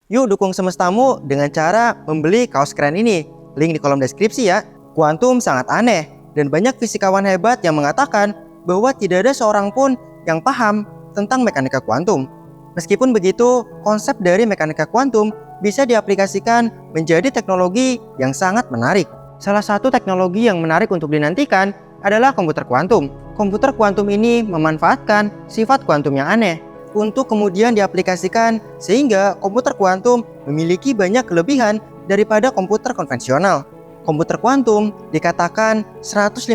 Yuk dukung semestamu dengan cara membeli kaos keren ini. Link di kolom deskripsi ya. Kuantum sangat aneh, dan banyak fisikawan hebat yang mengatakan bahwa tidak ada seorang pun yang paham tentang mekanika kuantum. Meskipun begitu, konsep dari mekanika kuantum bisa diaplikasikan menjadi teknologi yang sangat menarik. Salah satu teknologi yang menarik untuk dinantikan adalah komputer kuantum. Komputer kuantum ini memanfaatkan sifat kuantum yang aneh untuk kemudian diaplikasikan sehingga komputer kuantum memiliki banyak kelebihan daripada komputer konvensional. Komputer kuantum dikatakan 158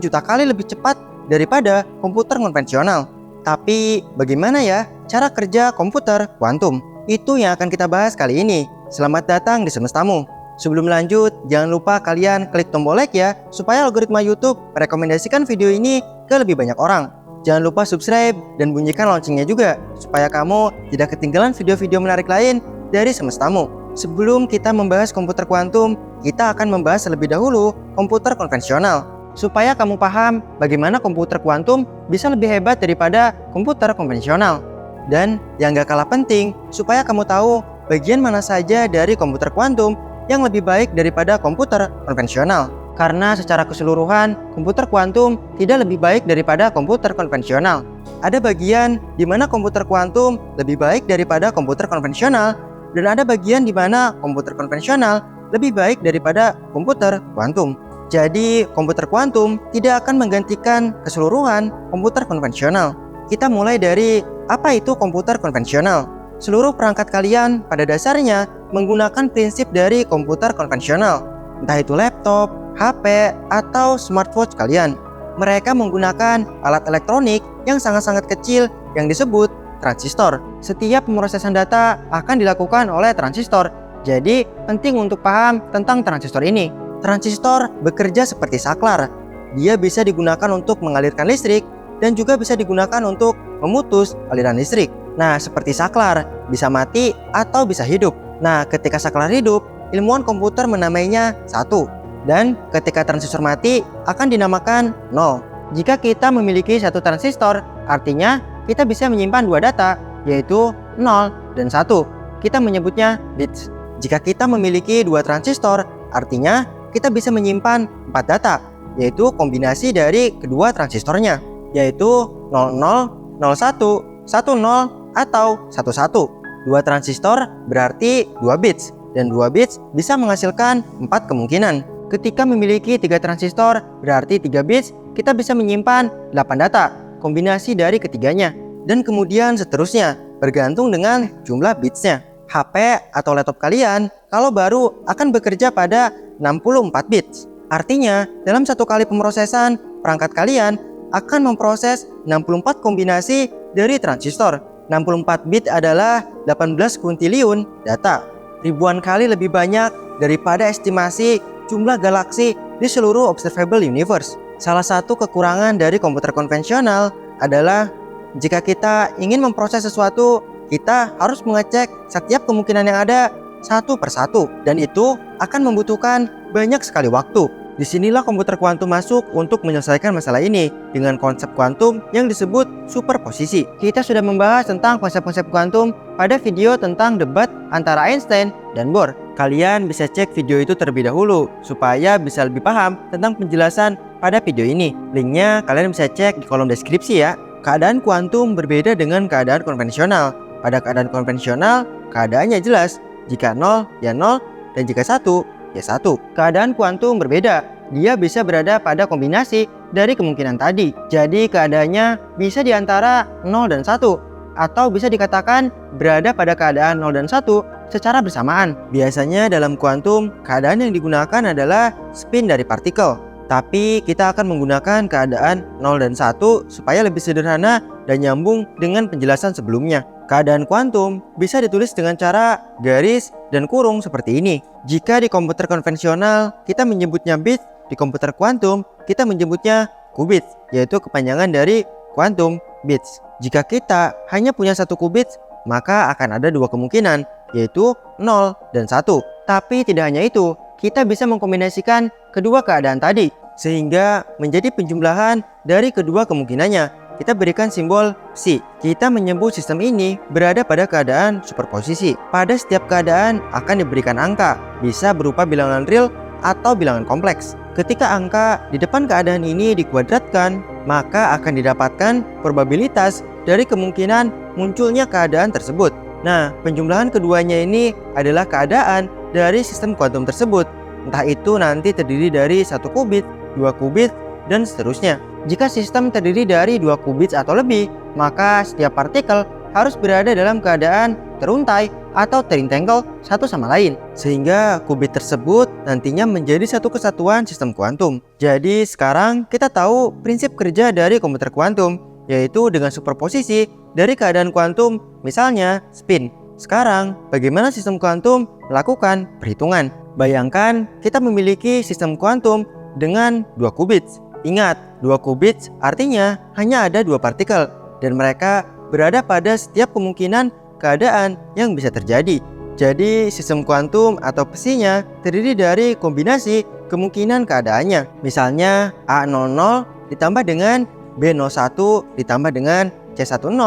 juta kali lebih cepat daripada komputer konvensional. Tapi bagaimana ya cara kerja komputer kuantum? Itu yang akan kita bahas kali ini. Selamat datang di semestamu. Sebelum lanjut, jangan lupa kalian klik tombol like ya, supaya algoritma YouTube merekomendasikan video ini ke lebih banyak orang. Jangan lupa subscribe dan bunyikan loncengnya juga, supaya kamu tidak ketinggalan video-video menarik lain dari semestamu. Sebelum kita membahas komputer kuantum, kita akan membahas terlebih dahulu komputer konvensional, supaya kamu paham bagaimana komputer kuantum bisa lebih hebat daripada komputer konvensional. Dan yang gak kalah penting, supaya kamu tahu bagian mana saja dari komputer kuantum yang lebih baik daripada komputer konvensional. Karena secara keseluruhan, komputer kuantum tidak lebih baik daripada komputer konvensional. Ada bagian di mana komputer kuantum lebih baik daripada komputer konvensional, dan ada bagian di mana komputer konvensional lebih baik daripada komputer kuantum. Jadi, komputer kuantum tidak akan menggantikan keseluruhan komputer konvensional. Kita mulai dari apa itu komputer konvensional. Seluruh perangkat kalian pada dasarnya menggunakan prinsip dari komputer konvensional, entah itu laptop, HP, atau smartwatch kalian. Mereka menggunakan alat elektronik yang sangat-sangat kecil yang disebut transistor. Setiap pemrosesan data akan dilakukan oleh transistor. Jadi, penting untuk paham tentang transistor ini. Transistor bekerja seperti saklar. Dia bisa digunakan untuk mengalirkan listrik dan juga bisa digunakan untuk memutus aliran listrik. Nah, seperti saklar, bisa mati atau bisa hidup. Nah, ketika saklar hidup, ilmuwan komputer menamainya 1. Dan ketika transistor mati, akan dinamakan 0. Jika kita memiliki satu transistor, artinya kita bisa menyimpan dua data, yaitu 0 dan 1. Kita menyebutnya bits. Jika kita memiliki dua transistor, artinya kita bisa menyimpan 4 data, yaitu kombinasi dari kedua transistornya, yaitu 00, 01, 10, atau 11. Dua transistor berarti 2 bits, dan 2 bits bisa menghasilkan 4 kemungkinan. Ketika memiliki 3 transistor, berarti 3 bits, kita bisa menyimpan 8 data, kombinasi dari ketiganya. Dan kemudian seterusnya, bergantung dengan jumlah bitsnya. HP atau laptop kalian, kalau baru akan bekerja pada 64 bits. Artinya, dalam satu kali pemrosesan, perangkat kalian akan memproses 64 kombinasi dari transistor. 64 bit adalah 18 kuntiliun data. Ribuan kali lebih banyak daripada estimasi jumlah galaksi di seluruh observable universe. Salah satu kekurangan dari komputer konvensional adalah jika kita ingin memproses sesuatu, kita harus mengecek setiap kemungkinan yang ada satu persatu, dan itu akan membutuhkan banyak sekali waktu. Disinilah komputer kuantum masuk untuk menyelesaikan masalah ini dengan konsep kuantum yang disebut superposisi. Kita sudah membahas tentang konsep-konsep kuantum pada video tentang debat antara Einstein dan Bohr. Kalian bisa cek video itu terlebih dahulu supaya bisa lebih paham tentang penjelasan pada video ini. Linknya kalian bisa cek di kolom deskripsi ya. Keadaan kuantum berbeda dengan keadaan konvensional. Pada keadaan konvensional, keadaannya jelas. Jika 0, ya 0, dan jika 1, ya 1. Keadaan kuantum berbeda. Dia bisa berada pada kombinasi dari kemungkinan tadi. Jadi keadaannya bisa di antara 0 dan 1. Atau bisa dikatakan berada pada keadaan 0 dan 1 secara bersamaan. Biasanya dalam kuantum, keadaan yang digunakan adalah spin dari partikel. Tapi kita akan menggunakan keadaan 0 dan 1 supaya lebih sederhana dan nyambung dengan penjelasan sebelumnya. Keadaan kuantum bisa ditulis dengan cara garis dan kurung seperti ini. Jika di komputer konvensional kita menyebutnya bits, di komputer kuantum kita menyebutnya qubits, yaitu kepanjangan dari quantum bits. Jika kita hanya punya satu qubits, maka akan ada dua kemungkinan, yaitu 0 dan 1. Tapi tidak hanya itu, kita bisa mengkombinasikan kedua keadaan tadi, sehingga menjadi penjumlahan dari kedua kemungkinannya. kita berikan simbol psi. Kita menyebut sistem ini berada pada keadaan superposisi. Pada setiap keadaan akan diberikan angka, bisa berupa bilangan real atau bilangan kompleks. Ketika angka di depan keadaan ini dikuadratkan, maka akan didapatkan probabilitas dari kemungkinan munculnya keadaan tersebut. Nah, penjumlahan keduanya ini adalah keadaan dari sistem kuantum tersebut. Entah itu nanti terdiri dari 1 qubit, 2 qubit, dan seterusnya. Jika sistem terdiri dari 2 qubits atau lebih, maka setiap partikel harus berada dalam keadaan teruntai atau terentangle satu sama lain, sehingga qubit tersebut nantinya menjadi satu kesatuan sistem kuantum. Jadi sekarang kita tahu prinsip kerja dari komputer kuantum, yaitu dengan superposisi dari keadaan kuantum, misalnya spin. Sekarang, bagaimana sistem kuantum melakukan perhitungan? Bayangkan kita memiliki sistem kuantum dengan 2 qubits. Ingat, 2 qubits artinya hanya ada 2 partikel, dan mereka berada pada setiap kemungkinan keadaan yang bisa terjadi. Jadi sistem kuantum atau psinya terdiri dari kombinasi kemungkinan keadaannya. Misalnya A00 ditambah dengan B01 ditambah dengan C10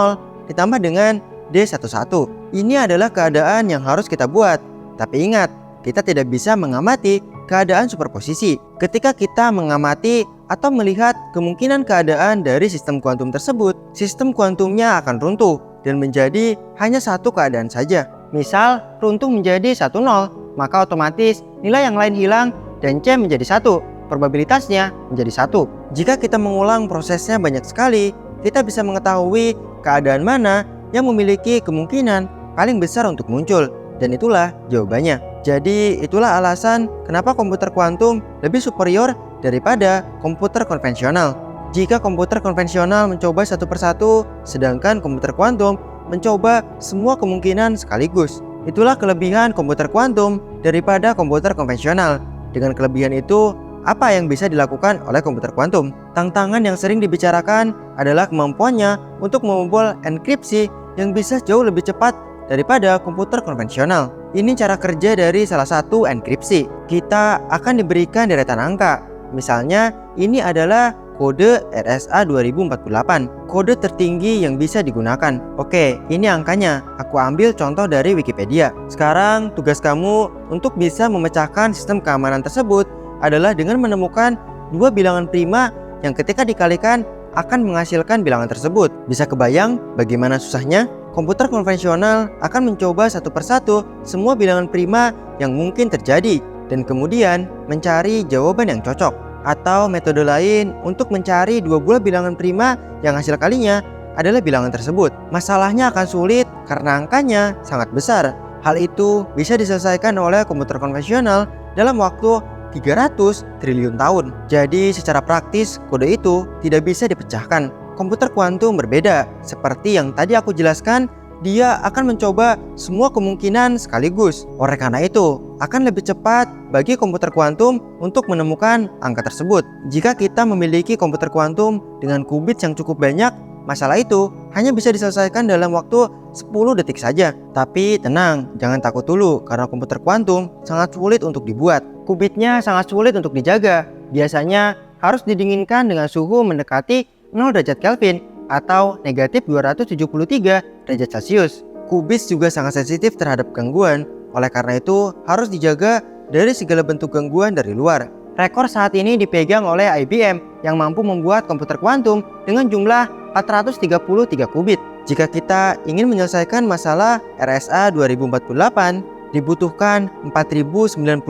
ditambah dengan D11. Ini adalah keadaan yang harus kita buat. Tapi ingat, kita tidak bisa mengamati keadaan superposisi. Ketika kita mengamati atau melihat kemungkinan keadaan dari sistem kuantum tersebut, sistem kuantumnya akan runtuh dan menjadi hanya satu keadaan saja. Misal, runtuh menjadi 1,0, maka otomatis nilai yang lain hilang dan C menjadi 1. Probabilitasnya menjadi 1. Jika kita mengulang prosesnya banyak sekali, kita bisa mengetahui keadaan mana yang memiliki kemungkinan paling besar untuk muncul. Dan itulah jawabannya. Jadi itulah alasan kenapa komputer kuantum lebih superior daripada komputer konvensional. Jika komputer konvensional mencoba satu persatu, sedangkan komputer kuantum mencoba semua kemungkinan sekaligus. Itulah kelebihan komputer kuantum daripada komputer konvensional. Dengan kelebihan itu, apa yang bisa dilakukan oleh komputer kuantum? Tantangan yang sering dibicarakan adalah kemampuannya untuk membobol enkripsi yang bisa jauh lebih cepat daripada komputer konvensional. Ini cara kerja dari salah satu enkripsi. Kita akan diberikan deretan angka. Misalnya, ini adalah kode RSA 2048, kode tertinggi yang bisa digunakan. Oke, ini angkanya. Aku ambil contoh dari Wikipedia. Sekarang, tugas kamu untuk bisa memecahkan sistem keamanan tersebut adalah dengan menemukan dua bilangan prima yang ketika dikalikan akan menghasilkan bilangan tersebut. Bisa kebayang bagaimana susahnya? Komputer konvensional akan mencoba satu persatu semua bilangan prima yang mungkin terjadi dan kemudian mencari jawaban yang cocok. Atau metode lain untuk mencari dua buah bilangan prima yang hasil kalinya adalah bilangan tersebut. Masalahnya akan sulit karena angkanya sangat besar. Hal itu bisa diselesaikan oleh komputer konvensional dalam waktu 300 triliun tahun. Jadi secara praktis kode itu tidak bisa dipecahkan. Komputer kuantum berbeda. Seperti yang tadi aku jelaskan, dia akan mencoba semua kemungkinan sekaligus. Oleh karena itu, akan lebih cepat bagi komputer kuantum untuk menemukan angka tersebut. Jika kita memiliki komputer kuantum dengan qubit yang cukup banyak, masalah itu hanya bisa diselesaikan dalam waktu 10 detik saja. Tapi tenang, jangan takut dulu karena komputer kuantum sangat sulit untuk dibuat. Qubitnya sangat sulit untuk dijaga. Biasanya harus didinginkan dengan suhu mendekati 0 derajat Kelvin atau negatif 273 derajat Celcius. Qubit juga sangat sensitif terhadap gangguan. Oleh karena itu, harus dijaga dari segala bentuk gangguan dari luar. Rekor saat ini dipegang oleh IBM yang mampu membuat komputer kuantum dengan jumlah 433 qubit. Jika kita ingin menyelesaikan masalah RSA 2048, dibutuhkan 4099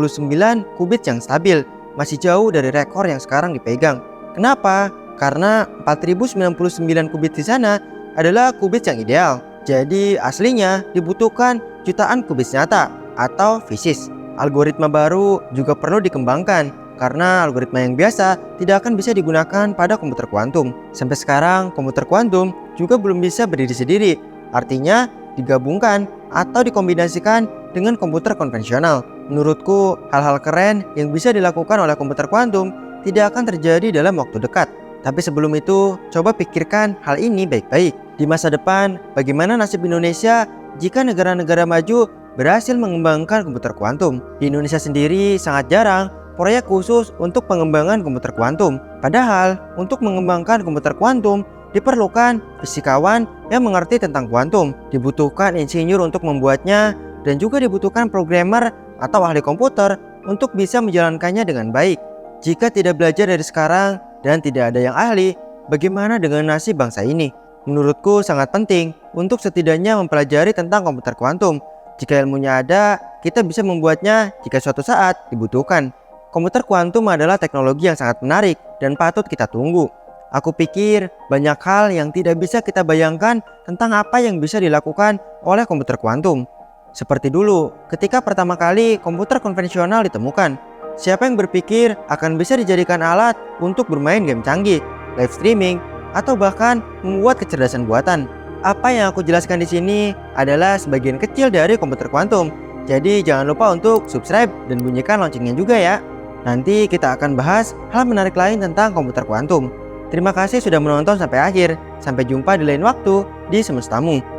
qubit yang stabil. Masih jauh dari rekor yang sekarang dipegang. Kenapa? Karena 4099 qubit di sana adalah qubit yang ideal. Jadi aslinya dibutuhkan jutaan qubit nyata atau fisis. Algoritma baru juga perlu dikembangkan karena algoritma yang biasa tidak akan bisa digunakan pada komputer kuantum. Sampai sekarang komputer kuantum juga belum bisa berdiri sendiri. Artinya digabungkan atau dikombinasikan dengan komputer konvensional. Menurutku hal-hal keren yang bisa dilakukan oleh komputer kuantum tidak akan terjadi dalam waktu dekat. Tapi sebelum itu, coba pikirkan hal ini baik-baik. Di masa depan, bagaimana nasib Indonesia jika negara-negara maju berhasil mengembangkan komputer kuantum? Di Indonesia sendiri sangat jarang proyek khusus untuk pengembangan komputer kuantum. Padahal, untuk mengembangkan komputer kuantum, Diperlukan fisikawan yang mengerti tentang kuantum, dibutuhkan insinyur untuk membuatnya, dan juga dibutuhkan programmer atau ahli komputer untuk bisa menjalankannya dengan baik. Jika tidak belajar dari sekarang dan tidak ada yang ahli, bagaimana dengan nasib bangsa ini? Menurutku sangat penting untuk setidaknya mempelajari tentang komputer kuantum. Jika ilmunya ada, kita bisa membuatnya jika suatu saat dibutuhkan. Komputer kuantum adalah teknologi yang sangat menarik dan patut kita tunggu. Aku pikir banyak hal yang tidak bisa kita bayangkan tentang apa yang bisa dilakukan oleh komputer kuantum. Seperti dulu, ketika pertama kali komputer konvensional ditemukan, siapa yang berpikir akan bisa dijadikan alat untuk bermain game canggih, live streaming, atau bahkan membuat kecerdasan buatan? Apa yang aku jelaskan di sini adalah sebagian kecil dari komputer kuantum. Jadi jangan lupa untuk subscribe dan bunyikan loncengnya juga ya. Nanti kita akan bahas hal menarik lain tentang komputer kuantum. Terima kasih sudah menonton sampai akhir. Sampai jumpa di lain waktu di Semestamu.